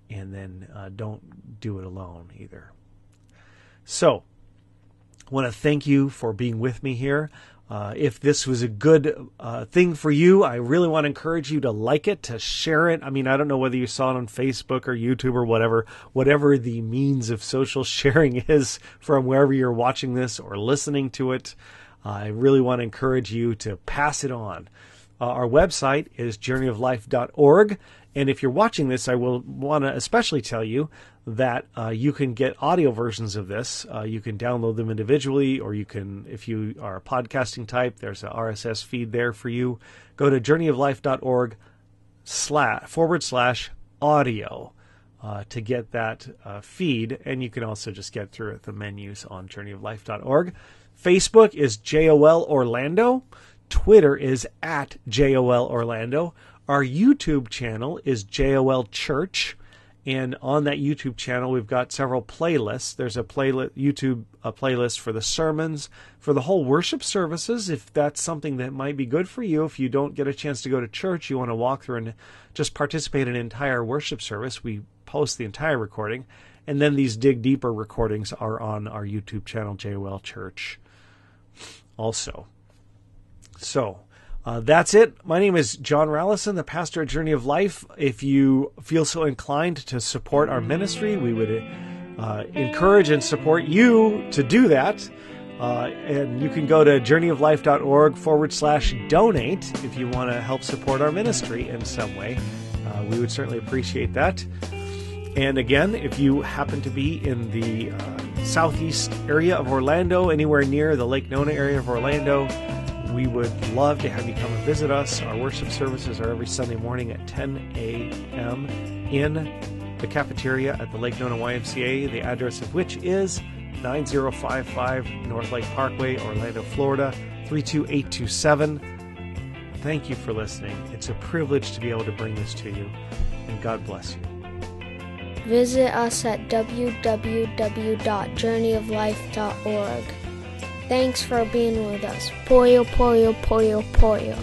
Speaker 1: and then don't do it alone either. So, I want to thank you for being with me here. If this was a good thing for you, I really want to encourage you to like it, to share it. I mean, I don't know whether you saw it on Facebook or YouTube or whatever the means of social sharing is from wherever you're watching this or listening to it. I really want to encourage you to pass it on. Our website is journeyoflife.org. And if you're watching this, I will want to especially tell you that you can get audio versions of this. You can download them individually, or you can, if you are a podcasting type, there's an RSS feed there for you. Go to journeyoflife.org/audio to get that feed, and you can also just get through it, the menus on journeyoflife.org. Facebook is JOL Orlando. Twitter is @JOL Orlando. Our YouTube channel is JOL Church, and on that YouTube channel we've got several playlists. There's a playlist for the sermons, for the whole worship services, if that's something that might be good for you. If you don't get a chance to go to church, you want to walk through and just participate in an entire worship service, we post the entire recording. And then these Dig Deeper recordings are on our YouTube channel, JOL Church, also. So, that's it. My name is John Rallison, the pastor at Journey of Life. If you feel so inclined to support our ministry, we would encourage and support you to do that. And you can go to journeyoflife.org/donate if you want to help support our ministry in some way. We would certainly appreciate that. And again, if you happen to be in the southeast area of Orlando, anywhere near the Lake Nona area of Orlando, we would love to have you come and visit us. Our worship services are every Sunday morning at 10 a.m. in the cafeteria at the Lake Nona YMCA, the address of which is 9055 North Lake Parkway, Orlando, Florida, 32827. Thank you for listening. It's a privilege to be able to bring this to you, and God bless you.
Speaker 2: Visit us at www.journeyoflife.org. Thanks for being with us. Pollo, pollo, pollo, pollo.